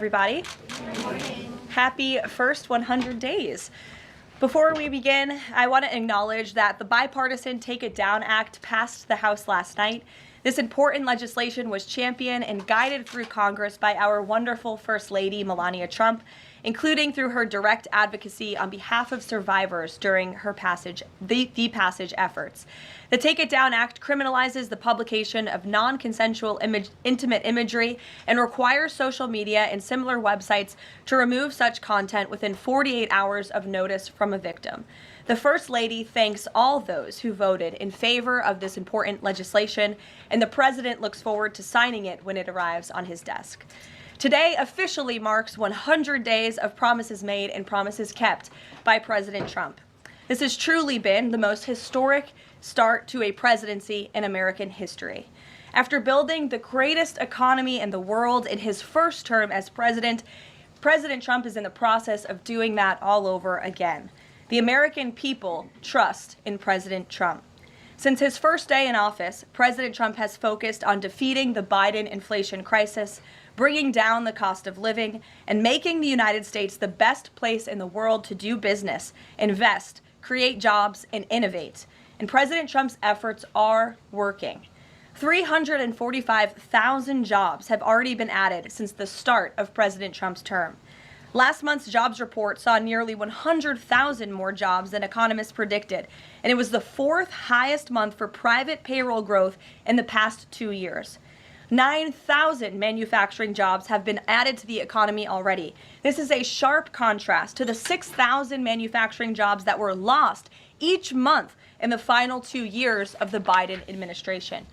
Everybody. Good morning. Happy first 100 days. Before we begin, I want to acknowledge that the bipartisan Take It Down Act passed the House last night. This important legislation was championed and guided through Congress by our wonderful First Lady, Melania Trump, including through her direct advocacy on behalf of survivors during her passage efforts. The Take It Down Act criminalizes the publication of non-consensual intimate imagery and requires social media and similar websites to remove such content within 48 hours of notice from a victim. The First Lady thanks all those who voted in favor of this important legislation, and the President looks forward to signing it when it arrives on his desk. Today officially marks 100 days of promises made and promises kept by President Trump. This has truly been the most historic start to a presidency in American history. After building the greatest economy in the world in his first term as president, President Trump is in the process of doing that all over again. The American people trust in President Trump. Since his first day in office, President Trump has focused on defeating the Biden inflation crisis, bringing down the cost of living, and making the United States the best place in the world to do business, invest, create jobs, and innovate. And President Trump's efforts are working. 345,000 jobs have already been added since the start of President Trump's term. Last month's jobs report saw nearly 100,000 more jobs than economists predicted, and it was the fourth highest month for private payroll growth in the past 2 years. 9,000 manufacturing jobs have been added to the economy already. This is a sharp contrast to the 6,000 manufacturing jobs that were lost each month in the final 2 years of the Biden administration.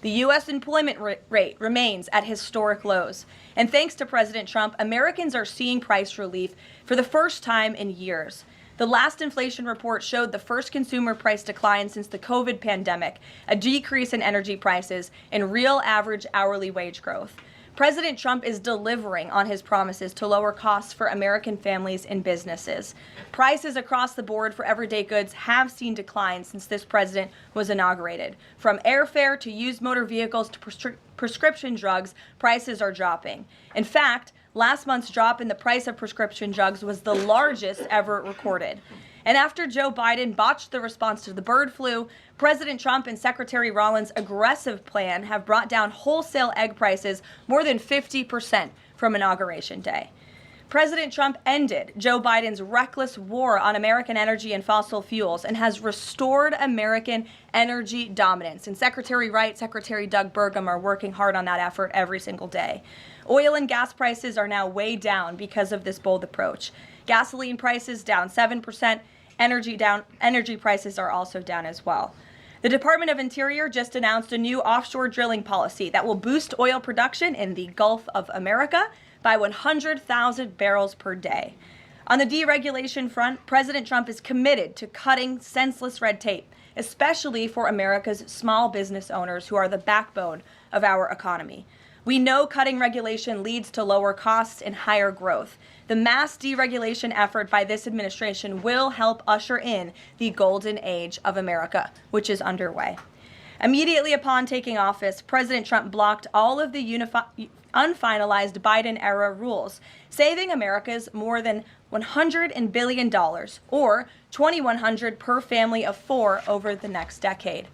The U.S. employment rate remains at historic lows. And thanks to President Trump, Americans are seeing price relief for the first time in years. The last inflation report showed the first consumer price decline since the COVID pandemic, a decrease in energy prices, and real average hourly wage growth. President Trump is delivering on his promises to lower costs for American families and businesses. Prices across the board for everyday goods have seen declines since this president was inaugurated. From airfare to used motor vehicles to prescription drugs, prices are dropping. In fact, last month's drop in the price of prescription drugs was the largest ever recorded. And after Joe Biden botched the response to the bird flu, President Trump and Secretary Yellen's aggressive plan have brought down wholesale egg prices more than 50% from Inauguration Day. President Trump ended Joe Biden's reckless war on American energy and fossil fuels and has restored American energy dominance. And Secretary Wright, Secretary Doug Burgum are working hard on that effort every single day. Oil and gas prices are now way down because of this bold approach. Gasoline prices down 7%. Energy prices are also down as well. The Department of Interior just announced a new offshore drilling policy that will boost oil production in the Gulf of America by 100,000 barrels per day. On the deregulation front, President Trump is committed to cutting senseless red tape, especially for America's small business owners who are the backbone of our economy. We know cutting regulation leads to lower costs and higher growth. The mass deregulation effort by this administration will help usher in the golden age of America, which is underway. Immediately upon taking office, President Trump blocked all of the unfinalized Biden-era rules, saving Americans more than $100 billion, or $2,100 per family of four over the next decade.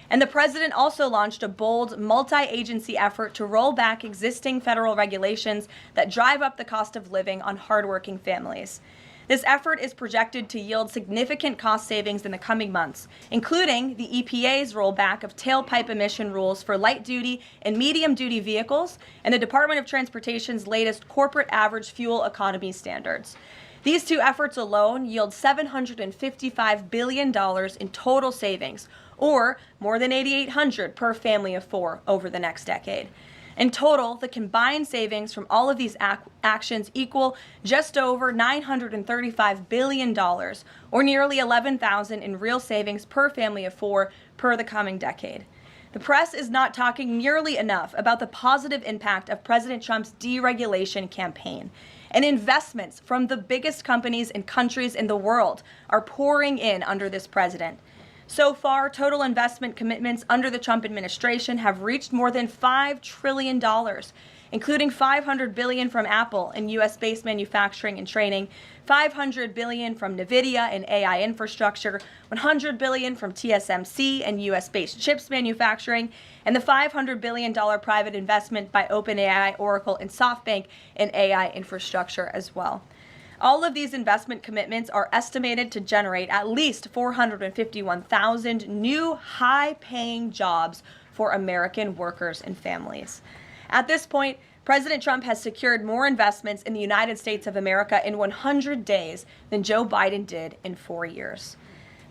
And the president also launched a bold multi-agency effort to roll back existing federal regulations that drive up the cost of living on hardworking families. This effort is projected to yield significant cost savings in the coming months, including the EPA's rollback of tailpipe emission rules for light-duty and medium-duty vehicles and the Department of Transportation's latest corporate average fuel economy standards. These two efforts alone yield $755 billion in total savings, or more than $8,800 per family of four over the next decade. In total, the combined savings from all of these actions equal just over $935 billion, or nearly $11,000 in real savings per family of four per the coming decade. The press is not talking nearly enough about the positive impact of President Trump's deregulation campaign. And investments from the biggest companies and countries in the world are pouring in under this president. So far, total investment commitments under the Trump administration have reached more than $5 trillion, including $500 billion from Apple in U.S.-based manufacturing and training, $500 billion from NVIDIA in AI infrastructure, $100 billion from TSMC and U.S.-based chips manufacturing, and the $500 billion private investment by OpenAI, Oracle, and SoftBank in AI infrastructure as well. All of these investment commitments are estimated to generate at least 451,000 new high-paying jobs for American workers and families. At this point, President Trump has secured more investments in the United States of America in 100 days than Joe Biden did in 4 years.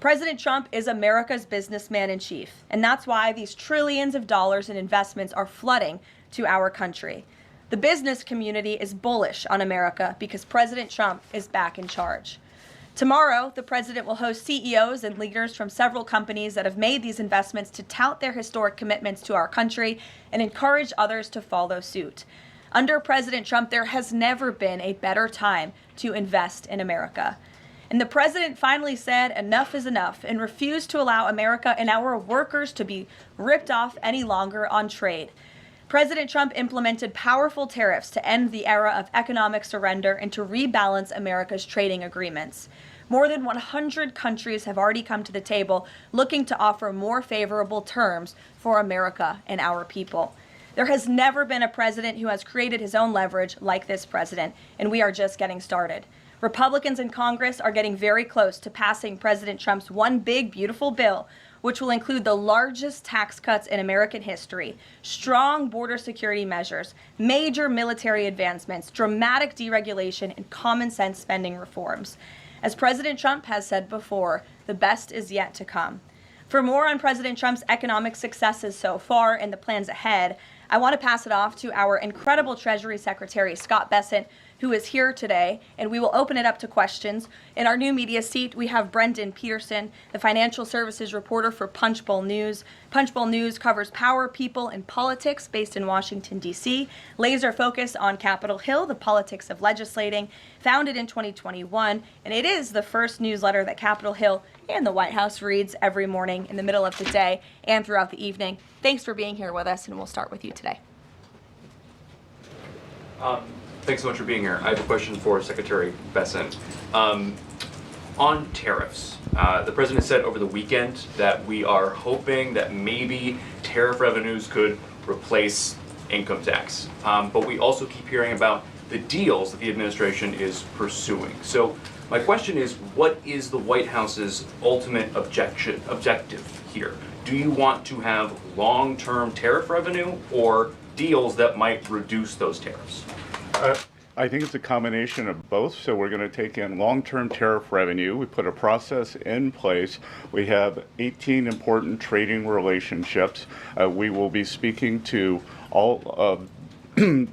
President Trump is America's businessman in chief, and that's why these trillions of dollars in investments are flooding to our country. The business community is bullish on America because President Trump is back in charge. Tomorrow, the president will host CEOs and leaders from several companies that have made these investments to tout their historic commitments to our country and encourage others to follow suit. Under President Trump, there has never been a better time to invest in America. And the president finally said enough is enough and refused to allow America and our workers to be ripped off any longer on trade. President Trump implemented powerful tariffs to end the era of economic surrender and to rebalance America's trading agreements. More than 100 countries have already come to the table looking to offer more favorable terms for America and our people. There has never been a president who has created his own leverage like this president, and we are just getting started. Republicans in Congress are getting very close to passing President Trump's one big, beautiful bill, which will include the largest tax cuts in American history, strong border security measures, major military advancements, dramatic deregulation, and common sense spending reforms. As President Trump has said before, the best is yet to come. For more on President Trump's economic successes so far and the plans ahead, I want to pass it off to our incredible Treasury Secretary, Scott Bessent, who is here today, and we will open it up to questions. In our new media seat, we have Brendan Peterson, the financial services reporter for Punchbowl News. Punchbowl News covers power, people, and politics based in Washington, D.C., laser focused on Capitol Hill, the politics of legislating, founded in 2021, and it is the first newsletter that Capitol Hill and the White House reads every morning in the middle of the day and throughout the evening. Thanks for being here with us, and we'll start with you today. Thanks so much for being here. I have a question for Secretary Bessent. On tariffs, the president said over the weekend that we are hoping that maybe tariff revenues could replace income tax. But we also keep hearing about the deals that the administration is pursuing. So my question is, what is the White House's ultimate objective here? Do you want to have long-term tariff revenue or deals that might reduce those tariffs? I think it's a combination of both. So we're going to take in long-term tariff revenue. We put a process in place. We have 18 important trading relationships. We will be speaking to all of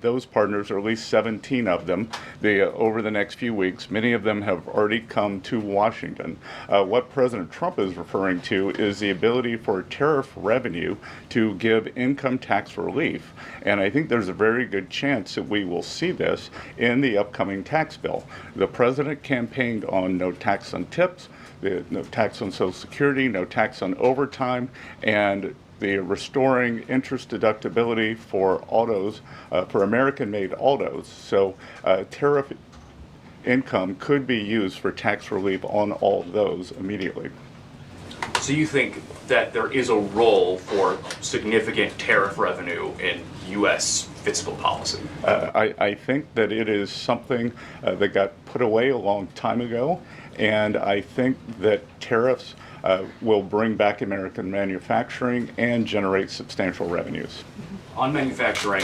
those partners, or at least 17 of them, over the next few weeks. Many of them have already come to Washington. What President Trump is referring to is the ability for tariff revenue to give income tax relief. And I think there's a very good chance that we will see this in the upcoming tax bill. The president campaigned on no tax on tips, no tax on Social Security, no tax on overtime, and the restoring interest deductibility for autos, for American-made autos. So tariff income could be used for tax relief on all those immediately. So you think that there is a role for significant tariff revenue in U.S. fiscal policy? I think that it is something that got put away a long time ago, and I think that tariffs will bring back American manufacturing and generate substantial revenues. On manufacturing,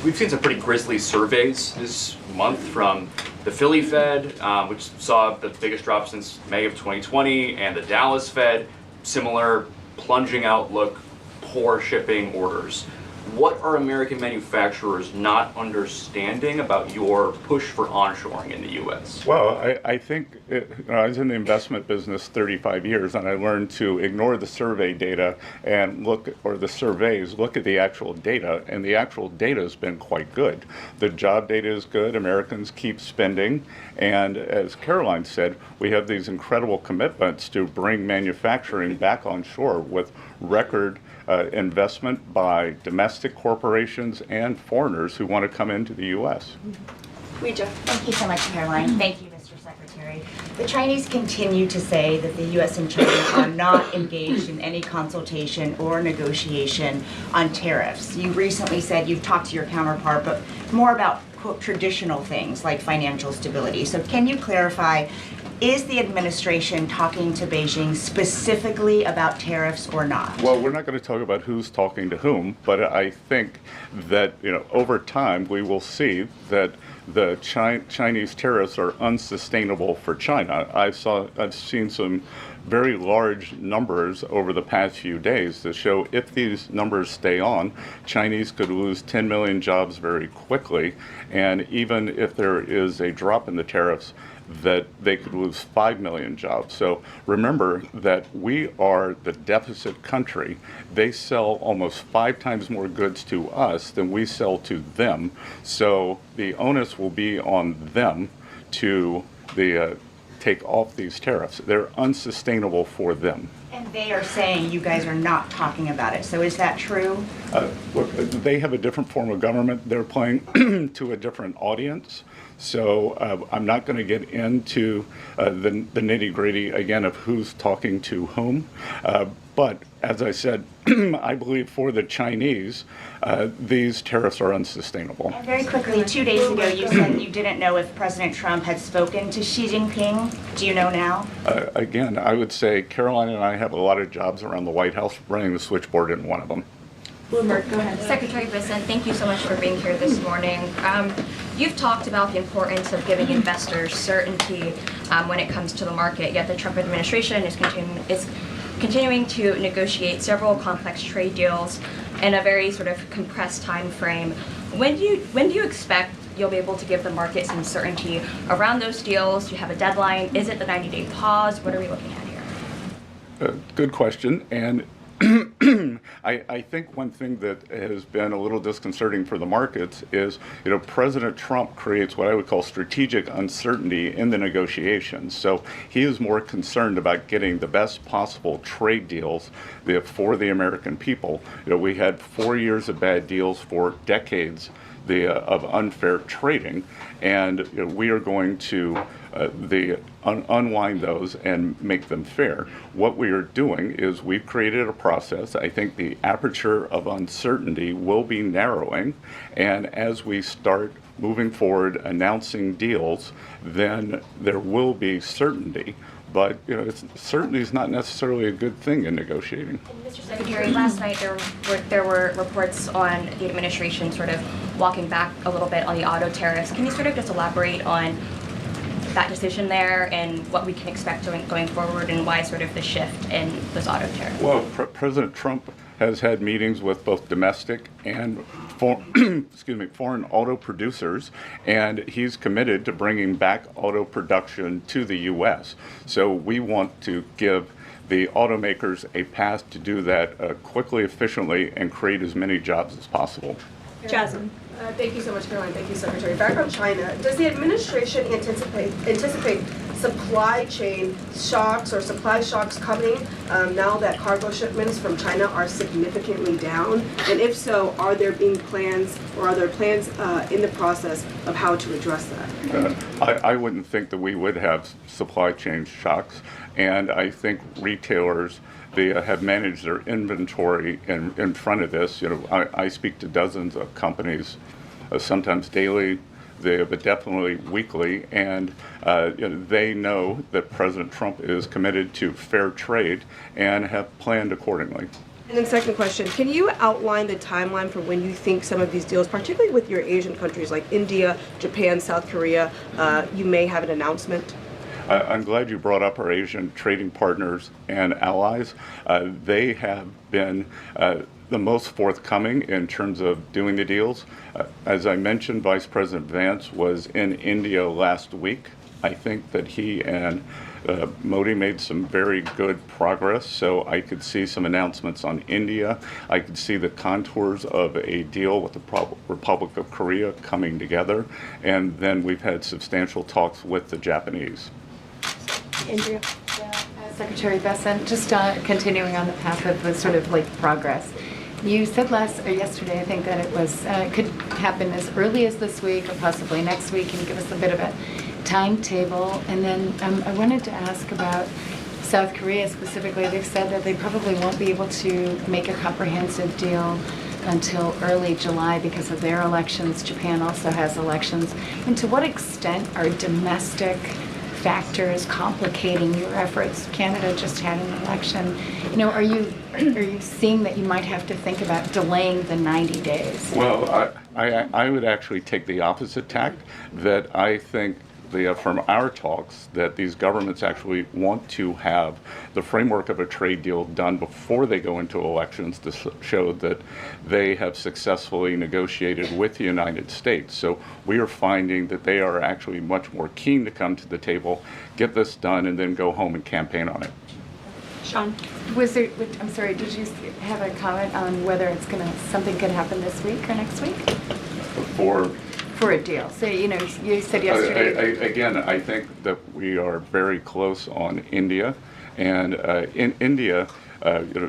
we've seen some pretty grisly surveys this month from the Philly Fed, which saw the biggest drop since May of 2020, and the Dallas Fed, similar plunging outlook, poor shipping orders. What are American manufacturers not understanding about your push for onshoring in the U.S.? Well, I think I was in the investment business 35 years, and I learned to ignore the survey data and look at the actual data, and the actual data has been quite good. The job data is good. Americans keep spending, and as Caroline said, we have these incredible commitments to bring manufacturing back on shore with record investment by domestic corporations and foreigners who want to come into the U.S. Thank you so much, Caroline. Thank you, Mr. Secretary. The Chinese continue to say that the U.S. and China are not engaged in any consultation or negotiation on tariffs. You recently said you've talked to your counterpart, but more about, quote, traditional things like financial stability. So can you clarify, is the administration talking to Beijing specifically about tariffs or not? Well, we're not going to talk about who's talking to whom, but I think that over time we will see that the Chinese tariffs are unsustainable for China. I've seen some very large numbers over the past few days that show if these numbers stay on, Chinese could lose 10 million jobs very quickly, and even if there is a drop in the tariffs, that they could lose 5 million jobs. So remember that we are the deficit country. They sell almost 5 times more goods to us than we sell to them. So the onus will be on them to take off these tariffs. They're unsustainable for them. And they are saying you guys are not talking about it. So is that true? Look, they have a different form of government. They're playing to a different audience. So I'm not going to get into the nitty-gritty, again, of who's talking to whom. But as I said, I believe for the Chinese, these tariffs are unsustainable. And very quickly, 2 days ago, you said you didn't know if President Trump had spoken to Xi Jinping. Do you know now? Again, I would say Caroline and I have a lot of jobs around the White House. Running the switchboard isn't one of them. Bloomberg, go ahead. Secretary Bessent, thank you so much for being here this morning. You've talked about the importance of giving investors certainty when it comes to the market, yet the Trump administration is continuing to negotiate several complex trade deals in a very sort of compressed time frame. When do you expect you'll be able to give the market some certainty around those deals? Do you have a deadline? Is it the 90-day pause? What are we looking at here? Good question. And I think one thing that has been a little disconcerting for the markets is, President Trump creates what I would call strategic uncertainty in the negotiations. So he is more concerned about getting the best possible trade deals for the American people. We had 4 years of bad deals for decades of unfair trading, and we are going to unwind those and make them fair. What we are doing is we've created a process. I think the aperture of uncertainty will be narrowing, and as we start moving forward announcing deals, then there will be certainty. But certainty is not necessarily a good thing in negotiating. Mr. Secretary, last night there were reports on the administration sort of walking back a little bit on the auto tariffs. Can you sort of just elaborate on that decision there and what we can expect going forward, and why sort of the shift in those auto tariffs? Well, President Trump has had meetings with both domestic and foreign auto producers, and he's committed to bringing back auto production to the U.S. So we want to give the automakers a path to do that quickly, efficiently, and create as many jobs as possible. Jasmine. Thank you so much, Caroline. Thank you, Secretary. Back on China, does the administration anticipate supply chain shocks or supply shocks coming now that cargo shipments from China are significantly down? And if so, are there plans in the process of how to address that? I wouldn't think that we would have supply chain shocks, and I think retailers they have managed their inventory in front of this. I speak to dozens of companies, sometimes daily, but definitely weekly, and they know that President Trump is committed to fair trade and have planned accordingly. And then second question, can you outline the timeline for when you think some of these deals, particularly with your Asian countries like India, Japan, South Korea, you may have an announcement? I'm glad you brought up our Asian trading partners and allies. They have been the most forthcoming in terms of doing the deals. As I mentioned, Vice President Vance was in India last week. I think that he and Modi made some very good progress, so I could see some announcements on India. I could see the contours of a deal with the Republic of Korea coming together, and then we've had substantial talks with the Japanese. Andrea. Yeah, as Secretary Bessent, just continuing on the path of the sort of like progress. You said yesterday, I think, that it was could happen as early as this week or possibly next week. Can you give us a bit of a timetable? And then I wanted to ask about South Korea specifically. They've said that they probably won't be able to make a comprehensive deal until early July because of their elections. Japan also has elections. And to what extent are domestic factors complicating your efforts? Canada just had an election. You know, are you seeing that you might have to think about delaying the 90 days? Well, I would actually take the opposite tact, that I think from our talks that these governments actually want to have the framework of a trade deal done before they go into elections to show that they have successfully negotiated with the United States. So we are finding that they are actually much more keen to come to the table, get this done, and then go home and campaign on it. Sean? I'm sorry, did you have a comment on whether something could happen this week or next week? For a deal. So, you know, you said yesterday. Again, I think that we are very close on India. And in India,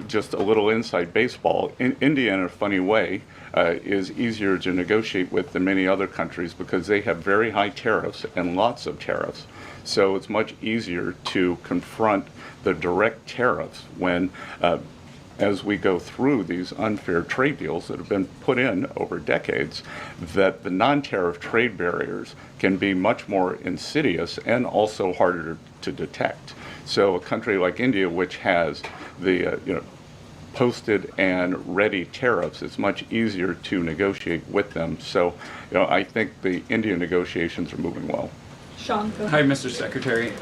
just a little inside baseball, India, in a funny way, is easier to negotiate with than many other countries because they have very high tariffs and lots of tariffs. So it's much easier to confront the direct tariffs when as we go through these unfair trade deals that have been put in over decades, that the non-tariff trade barriers can be much more insidious and also harder to detect. So a country like India, which has the posted and ready tariffs, it's much easier to negotiate with them. So I think the India negotiations are moving well. Sean, go ahead. Hi, Mr. Secretary.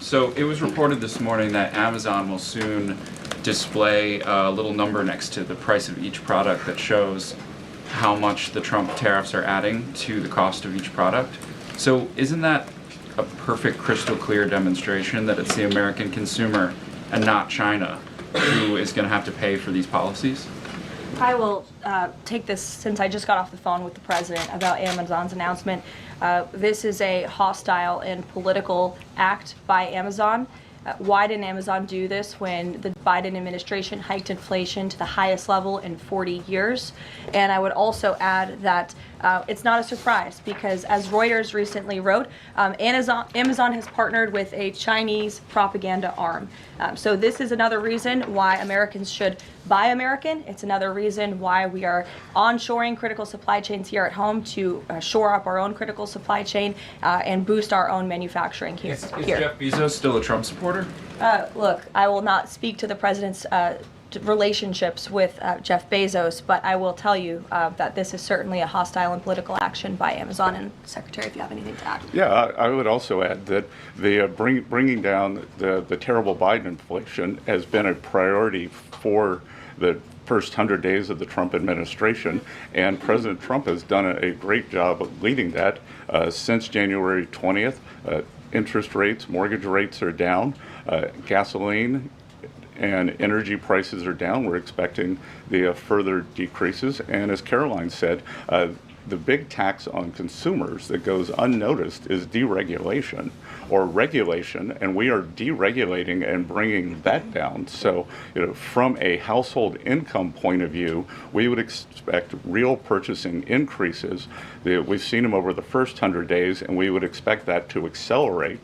So it was reported this morning that Amazon will soon display a little number next to the price of each product that shows how much the Trump tariffs are adding to the cost of each product. So isn't that a perfect crystal clear demonstration that it's the American consumer and not China who is going to have to pay for these policies? I will take this since I just got off the phone with the president about Amazon's announcement. This is a hostile and political act by Amazon. Why didn't Amazon do this when the Biden administration hiked inflation to the highest level in 40 years? And I would also add that it's not a surprise because, as Reuters recently wrote, Amazon has partnered with a Chinese propaganda arm. So this is another reason why Americans should buy American. It's another reason why we are onshoring critical supply chains here at home to shore up our own critical supply chain and boost our own manufacturing here. Is Jeff Bezos still a Trump supporter? Look, I will not speak to the president's relationships with Jeff Bezos, but I will tell you that this is certainly a hostile and political action by Amazon. And Secretary, if you have anything to add. Yeah, I would also add that the bringing down the terrible Biden inflation has been a priority for the first 100 days of the Trump administration, and President Trump has done a great job of leading that since January 20th. Interest rates, mortgage rates are down, gasoline and energy prices are down. We're expecting the further decreases. And as Caroline said, the big tax on consumers that goes unnoticed is deregulation or regulation, and we are deregulating and bringing that down. So, from a household income point of view, we would expect real purchasing increases. We've seen them over the first 100 days, and we would expect that to accelerate.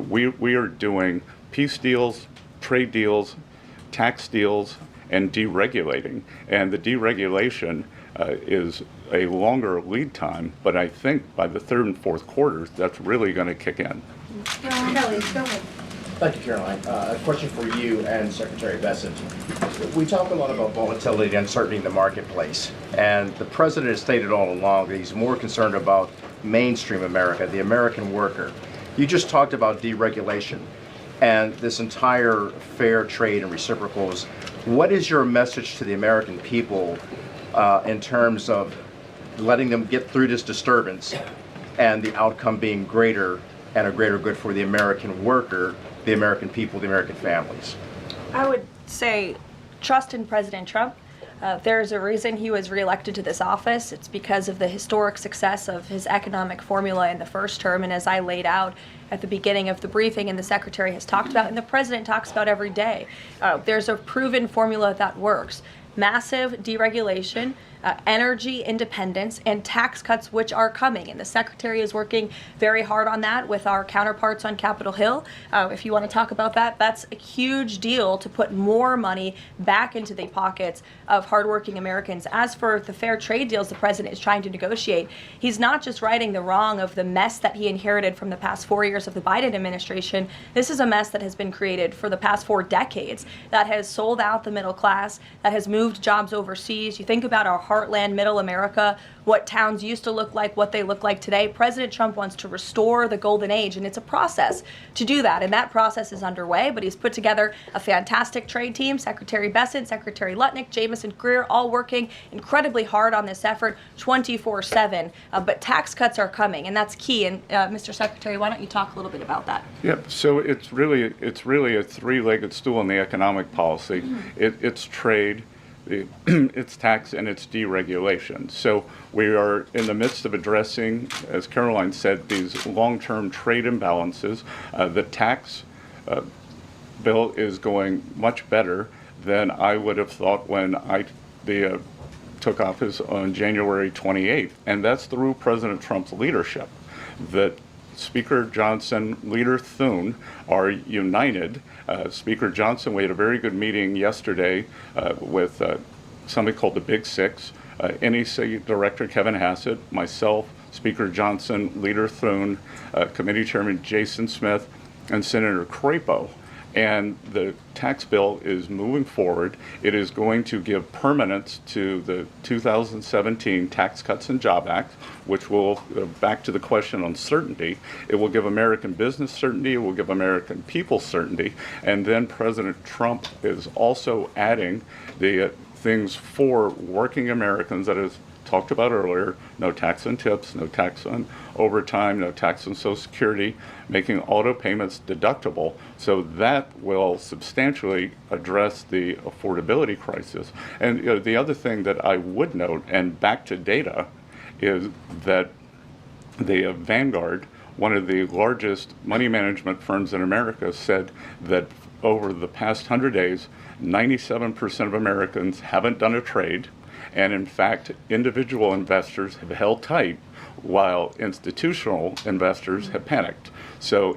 We are doing peace deals, trade deals, tax deals, and deregulating. And the deregulation is a longer lead time, but I think by the third and fourth quarters, that's really going to kick in. Kelly, go ahead. Thank you, Caroline. A question for you and Secretary Bessent. We talk a lot about volatility and uncertainty in the marketplace, and the president has stated all along that he's more concerned about mainstream America, the American worker. You just talked about deregulation and this entire fair trade and reciprocals. What is your message to the American people in terms of letting them get through this disturbance and the outcome being greater and a greater good for the American worker, the American people, the American families? I would say trust in President Trump. There's a reason he was reelected to this office. It's because of the historic success of his economic formula in the first term, and as I laid out at the beginning of the briefing and the Secretary has talked about and the President talks about every day, there's a proven formula that works. Massive deregulation, energy independence, and tax cuts, which are coming. And the Secretary is working very hard on that with our counterparts on Capitol Hill. If you want to talk about that, that's a huge deal to put more money back into the pockets of hardworking Americans. As for the fair trade deals the President is trying to negotiate, he's not just righting the wrong of the mess that he inherited from the past 4 years of the Biden administration. This is a mess that has been created for the past 4 decades that has sold out the middle class, that has moved jobs overseas. You think about our heartland, middle America, what towns used to look like, what they look like today. President Trump wants to restore the golden age, and it's a process to do that. And that process is underway, but he's put together a fantastic trade team. Secretary Bessent, Secretary Lutnick, Jamieson Greer, all working incredibly hard on this effort 24/7. But tax cuts are coming, and that's key. And Mr. Secretary, why don't you talk a little bit about that? Yep. So it's really a three-legged stool in the economic policy. It's trade, it's tax, and it's deregulation. So we are in the midst of addressing, as Caroline said, these long-term trade imbalances. The tax bill is going much better than I would have thought when I took office on January 28th, and that's through President Trump's leadership. That Speaker Johnson, Leader Thune are united. Speaker Johnson, we had a very good meeting yesterday with somebody called the Big Six, NEC Director Kevin Hassett, myself, Speaker Johnson, Leader Thune, Committee Chairman Jason Smith, and Senator Crapo. And the tax bill is moving forward. It is going to give permanence to the 2017 Tax Cuts and Job Act, which will, back to the question on certainty, it will give American business certainty, it will give American people certainty, and then President Trump is also adding the things for working Americans that is talked about earlier: no tax on tips, no tax on overtime, no tax on Social Security, making auto payments deductible. So that will substantially address the affordability crisis. And the other thing that I would note, and back to data, is that the Vanguard, one of the largest money management firms in America, said that over the past 100 days, 97% of Americans haven't done a trade. And in fact, individual investors have held tight while institutional investors have panicked. So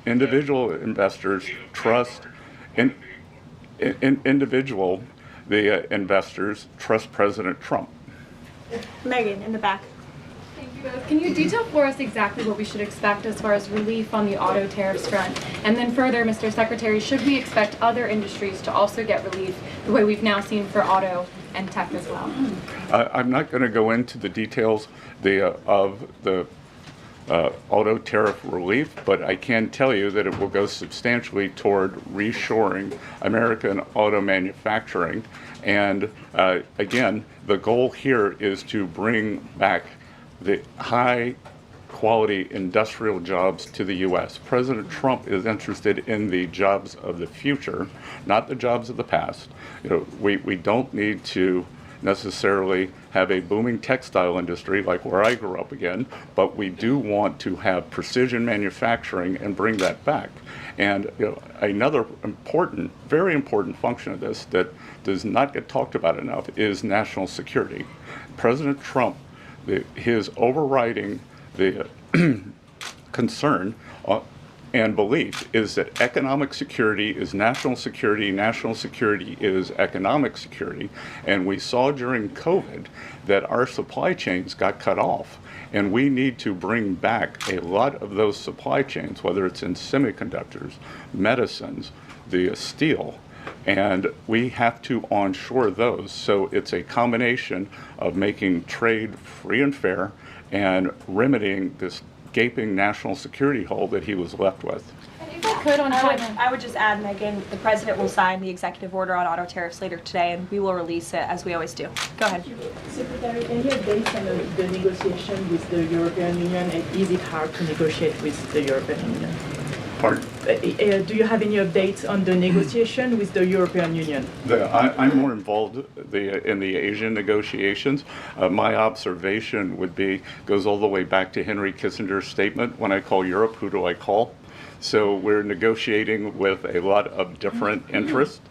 individual investors trust, investors trust President Trump. Megan, in the back. Thank you both. Can you detail for us exactly what we should expect as far as relief on the auto tariffs front? And then further, Mr. Secretary, should we expect other industries to also get relief the way we've now seen for auto and tech as well? I'm not going to go into the details of the auto tariff relief, but I can tell you that it will go substantially toward reshoring American auto manufacturing. And again, the goal here is to bring back the high quality industrial jobs to the U.S. President Trump is interested in the jobs of the future, not the jobs of the past. We don't need to necessarily have a booming textile industry like where I grew up again, but we do want to have precision manufacturing and bring that back. And another important, very important function of this that does not get talked about enough is national security. President Trump, his overriding the concern and belief is that economic security is national security is economic security. And we saw during COVID that our supply chains got cut off. And we need to bring back a lot of those supply chains, whether it's in semiconductors, medicines, the steel, and we have to onshore those. So it's a combination of making trade free and fair and remedying this gaping national security hole that he was left with. And if I could on China. I would just add, Megan, the President will sign the executive order on auto tariffs later today, and we will release it as we always do. Go ahead. Secretary, any updates on the negotiation with the European Union, and is it hard to negotiate with the European Union? Pardon? Do you have any updates on the negotiation with the European Union? I'm more involved in the Asian negotiations. My observation goes all the way back to Henry Kissinger's statement, when I call Europe, who do I call? So we're negotiating with a lot of different interests.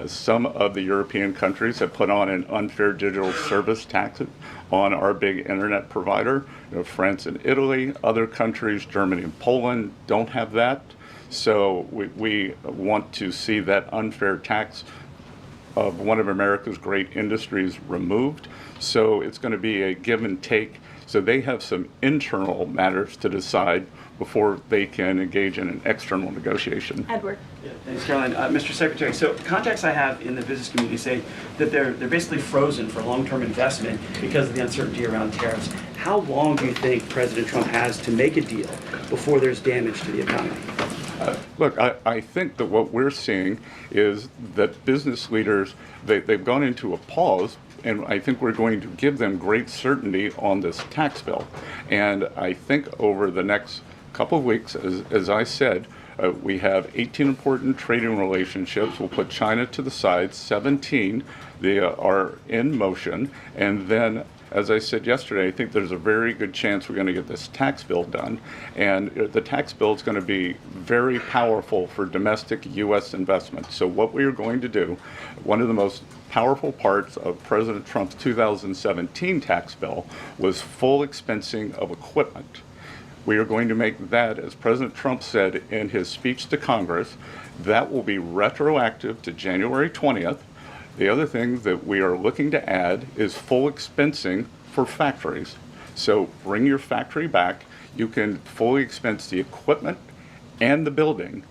Some of the European countries have put on an unfair digital service tax on our big internet provider. France and Italy, other countries, Germany and Poland, don't have that. So we want to see that unfair tax of one of America's great industries removed. So it's going to be a give and take. So they have some internal matters to decide before they can engage in an external negotiation. Edward. Yeah, thanks, Caroline. Mr. Secretary, so contacts I have in the business community say that they're basically frozen for long-term investment because of the uncertainty around tariffs. How long do you think President Trump has to make a deal before there's damage to the economy? Look, I think that what we're seeing is that business leaders, they've gone into a pause, and I think we're going to give them great certainty on this tax bill. And I think over the next couple of weeks, as I said, we have 18 important trading relationships. We'll put China to the side. 17 they are in motion. And then, as I said yesterday, I think there's a very good chance we're going to get this tax bill done. And the tax bill is going to be very powerful for domestic U.S. investment. So what we are going to do, one of the most powerful parts of President Trump's 2017 tax bill was full expensing of equipment. We are going to make that, as President Trump said in his speech to Congress, that will be retroactive to January 20th. The other thing that we are looking to add is full expensing for factories. So bring your factory back. You can fully expense the equipment and the building.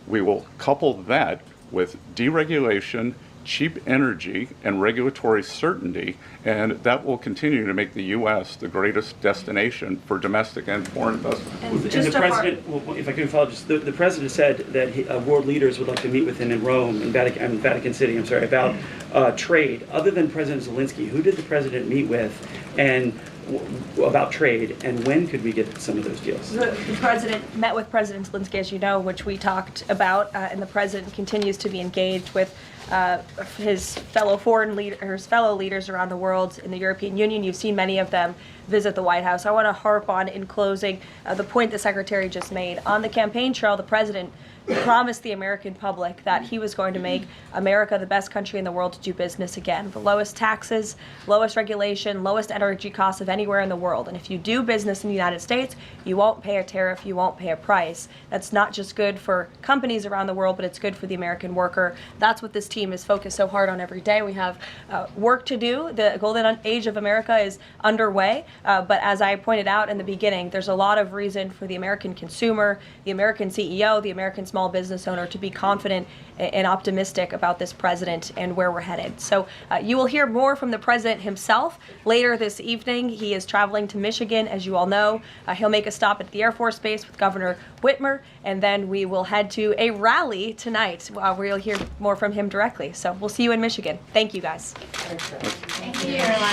We will couple that with deregulation, cheap energy, and regulatory certainty, and that will continue to make the U.S. the greatest destination for domestic and foreign investment. And the president, well, if I can follow, just the president said that world leaders would like to meet with him in Rome, in Vatican City, about trade. Other than President Zelensky, who did the president meet with, and about trade, and when could we get some of those deals? The president met with President Zelensky, as you know, which we talked about, and the president continues to be engaged with his fellow leaders around the world in the European Union. You've seen many of them visit the White House. I want to harp on, in closing, the point the Secretary just made. On the campaign trail, the president promised the American public that he was going to make America the best country in the world to do business again. The lowest taxes, lowest regulation, lowest energy costs of anywhere in the world. And if you do business in the United States, you won't pay a tariff, you won't pay a price. That's not just good for companies around the world, but it's good for the American worker. That's what this team is focused so hard on every day. We have work to do. The golden age of America is underway. But as I pointed out in the beginning, there's a lot of reason for the American consumer, the American CEO, the American small business owner to be confident and optimistic about this president and where we're headed. So you will hear more from the president himself later this evening. He is traveling to Michigan, as you all know. He'll make a stop at the Air Force Base with Governor Whitmer, and then we will head to a rally tonight where you'll hear more from him directly. So we'll see you in Michigan. Thank you, guys. Thank you.